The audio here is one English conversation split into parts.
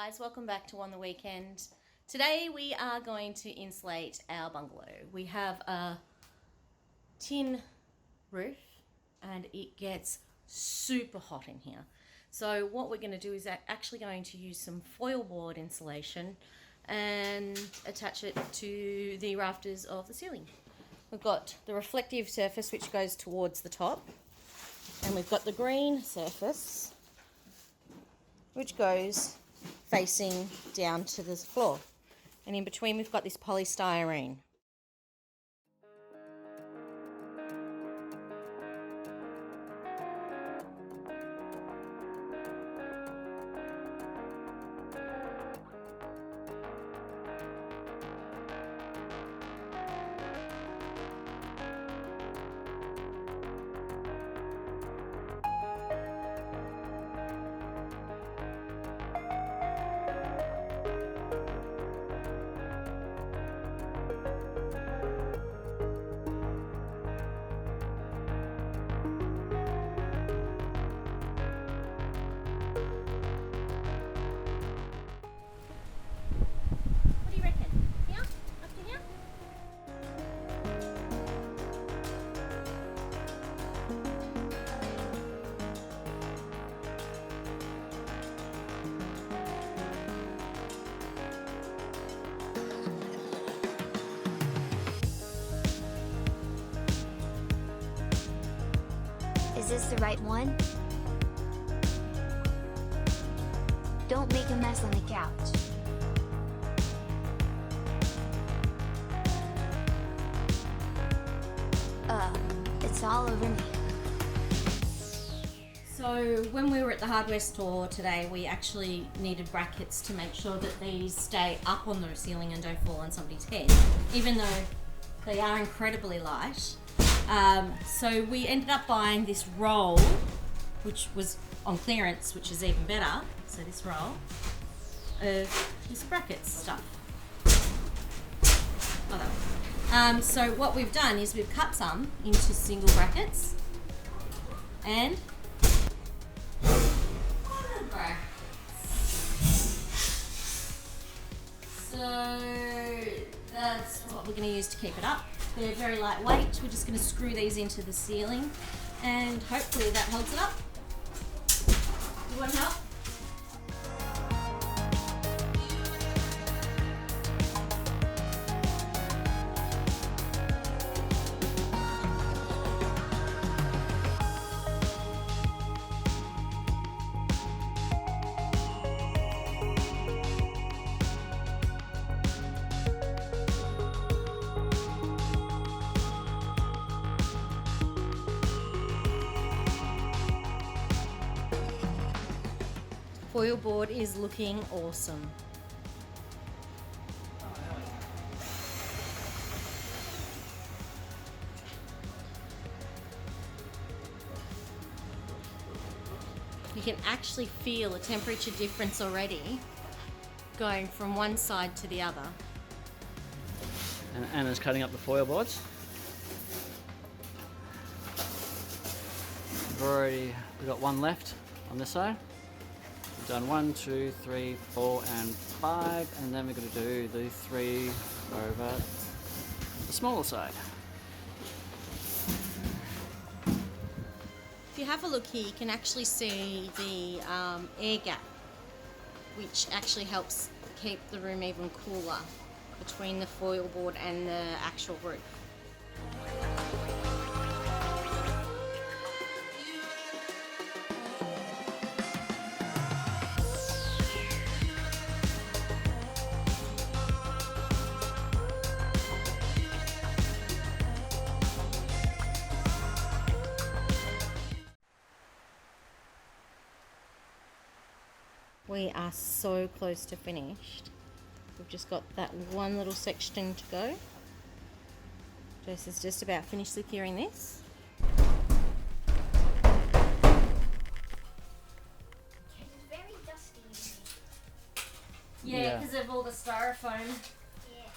guys, welcome back to On the Weekend. Today we are going to insulate our bungalow. We have a tin roof and it gets super hot in here. So what we're going to do is actually going to use some foil board insulation and attach it to the rafters of the ceiling. We've got the reflective surface which goes towards the top, and we've got the green surface which goes facing down to the floor, and in between we've got this polystyrene. Is this the right one? Don't make a mess on the couch. It's all over me. So when we were at the hardware store today, we actually needed brackets to make sure that these stay up on the ceiling and don't fall on somebody's head, even though they are incredibly light. So we ended up buying this roll, which was on clearance, which is even better. So this roll of this brackets stuff. Oh, that one. So what we've done is we've cut some into single brackets and so that's what we're going to use to keep it up. They're very lightweight. We're just going to screw these into the ceiling and hopefully that holds it up. You want help? Foil board is looking awesome. You can actually feel a temperature difference already going from one side to the other. And Anna's cutting up the foil boards. We've got one left on this side. We've done 1, 2, 3, 4, and 5, and then we're going to do the 3 over the smaller side. If you have a look here, you can actually see the air gap, which actually helps keep the room even cooler between the foil board and the actual roof. We are so close to finished. We've just got that one little section to go. Jess is just about finished securing this. It's very dusty in Yeah, Yeah. because of all the styrofoam. here. Yeah.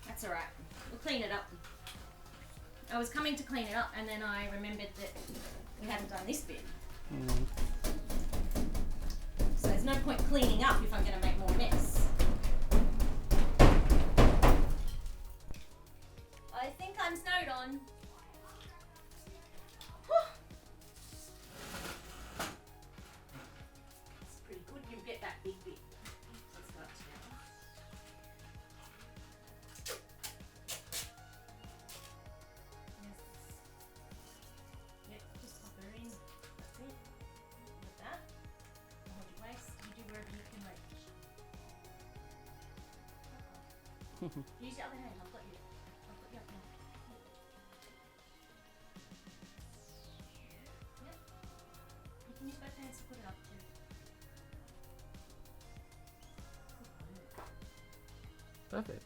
That's alright. We'll clean it up. I was coming to clean it up and then I remembered that we hadn't done this bit. So there's no point cleaning up if I'm going to make more mess. I think I'm snowed on. It's pretty good. You'll get that big bit. Let's go up together. Yep, just pop her in. That's it. Like that. Hold your waist. You do wherever you can reach. Use your other hand. I've got you. I've got you up now. Yep. You can use both hands to put it up too. Perfect.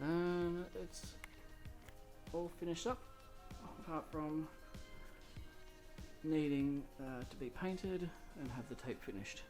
And it's all finished up, apart from needing to be painted and have the tape finished.